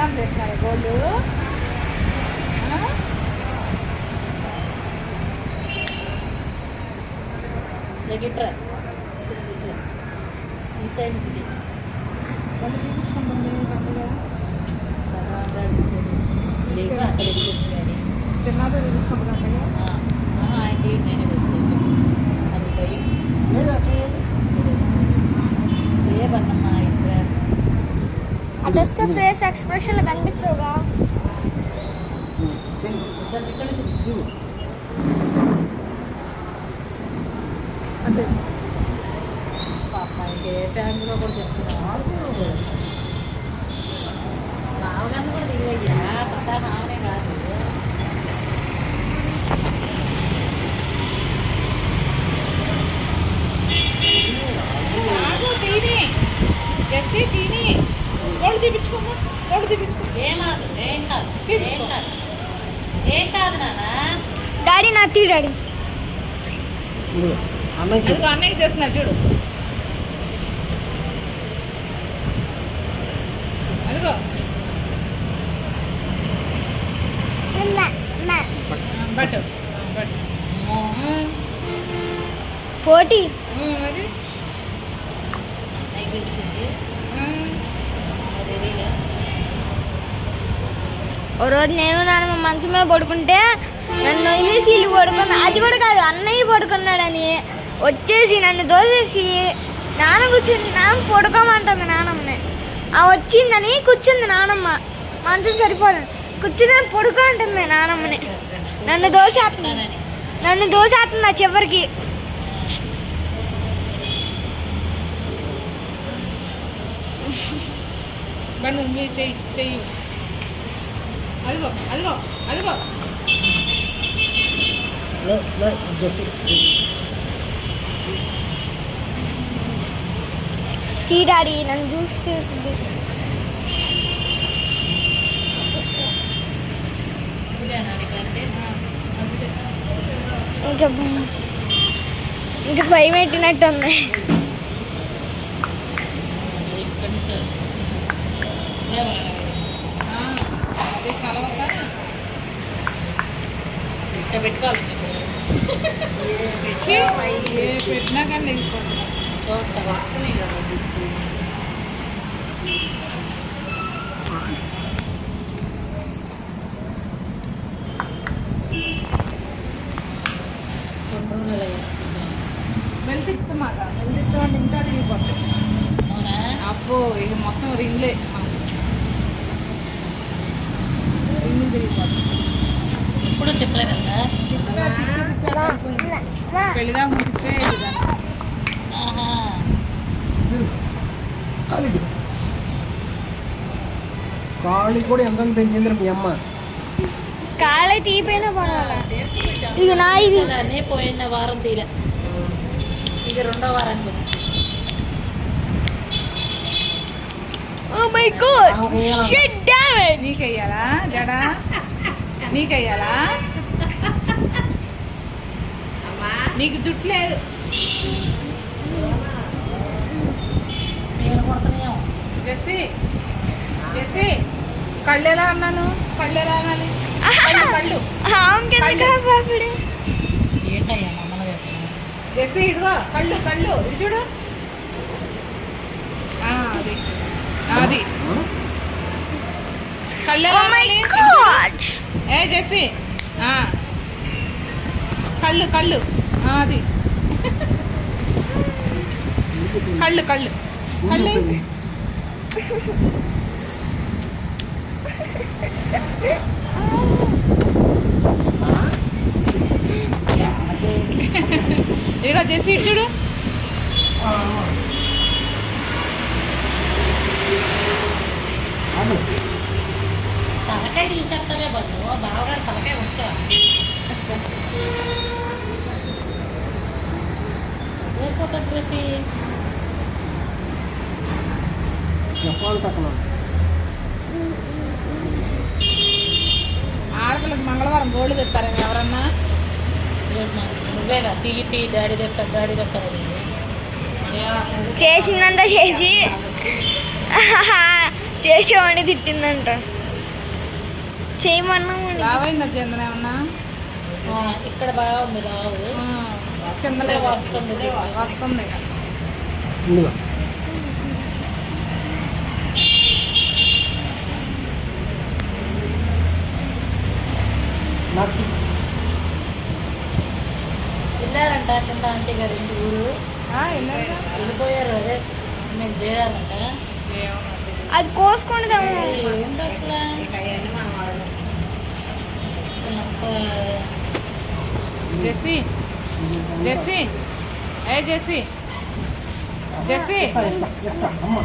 బంధం చేస్తున్నారు గోల్డ్. ఈ సైడ్ నుంచి వాళ్ళు చూపించుకుంటుంది పండుగ లేక అక్కడ చిన్నదో చూపించుకుంటుంది ఆయన నేనే అది పోయి ఏ బంధమ్మా ఇక్కడ అటు వస్తే ఫేస్ ఎక్స్ప్రెషన్ కనిపించవుగా. అంతే పాప ఇంకే టైంలో కూడా చెప్తున్నాను. బావగారిని కూడా దిగయ్యా పెద్ద నావనే కాదు. తిని జెస్సీ తిని గోళ్ళు తీపించుకోమా గోళ్ళు తీపించుకో. ఏం కాదు ఏం కాదు ఏం కాదు నాన్న. డాడీ నా తీ డాడీ అదిగో అన్నయ్య చేస్తున్నారు చూడు. అదిగో బట్ బట్ పోటీ అది ఓ రోజు నేను నాన్న మంచం మీద పడుకుంటే నన్ను వదిలేసి వీళ్ళు పడుకున్నా. అది కూడా కాదు, అన్నయ్య పడుకున్నాడని వచ్చేసి నన్ను దోసేసి నాన్న కూర్చుంది. నాన్న పడుకోమంటుంది నాన్నమ్మని. ఆ వచ్చిందని కూర్చుంది నానమ్మ. మంచం సరిపోదు కూర్చుని పడుకో అంటుంది నానమ్మని. నన్ను దోసేస్తుంది ఆ చివరికి. చెయ్యి చెయ్యి అదిగో అదిగో అదిగో టీ డాడీ నన్ను జ్యూస్ చేస్తుంది. ఇంకా భయం పెట్టినట్టు ఉంది. పెట్టుకోవాలి పెట్టినా కానీ చూస్తా. వెళ్తిస్తామాగా వెళ్తిస్తామంటే ఇంకా తిరిగిపోతాయి. అబ్బో ఇక మొత్తం రింగ్లే మనకి రింగులు తిరిగిపోతాయి. ఎప్పుడు చెప్పలేదు కదా పెళ్ళిగా ముందుకే కాళ్ళు కూడా ఎంత పెంచింది మీ అమ్మ. కాళ్ళే తీపోయినా ఇక నా ఇది పోయిన వారం తీరా ఇది రెండో వారానికి వచ్చి. Oh my god! Shit, damn it! నీకెయ్యాలా Jada నీకెయ్యాలా? నీకు జుట్టు లేదు. జెస్సీ జెస్సీ కళ్ళు ఎలా అన్నాను? కళ్ళు ఎలా అనాలి? కళ్ళు ఏంటయ్యా మమ్మల్ని జెస్సీ ఇదిగో కళ్ళు కళ్ళు ఇది చూడు. అది అది కళ్ళు ఎలా అనాలి? ఏ జెస్సీ కళ్ళు కళ్ళు అది కళ్ళు కళ్ళు కళ్ళు ఇదిగో జెస్సీ ఇటు చూడు. తలకాయ తీసేస్తావే బట్టు బావగారు తలకాయ వచ్చా ఫోటోగ్రఫీ ఆడపిల్లకి మంగళవారం గోల్డ్ తెస్తారేమో ఎవరన్నా? నువ్వేగా టీ డాడీ తెస్తారు చేసిందంతా చేసి చేసేవాడిని తిట్టిందంట. చేయమన్నా రావైందా చంద్ర ఏమన్నా? ఇక్కడ బాగుంది రావు, కిందలే వస్తుంది వస్తుంది. ఇదిగో నాకు వెళ్ళారంట కింద ఆంటీ గారు ఇంటి ఊరు వెళ్ళిపోయారు. అదే మేము చేయాలంట. అది కోసుకుంటాము. ఏంటి అసలు జెస్సీ జెస్సీ ఏ జెస్సీ జెస్సీ ఇస్తా, ఇస్తా, ఇస్తా. అమ్మ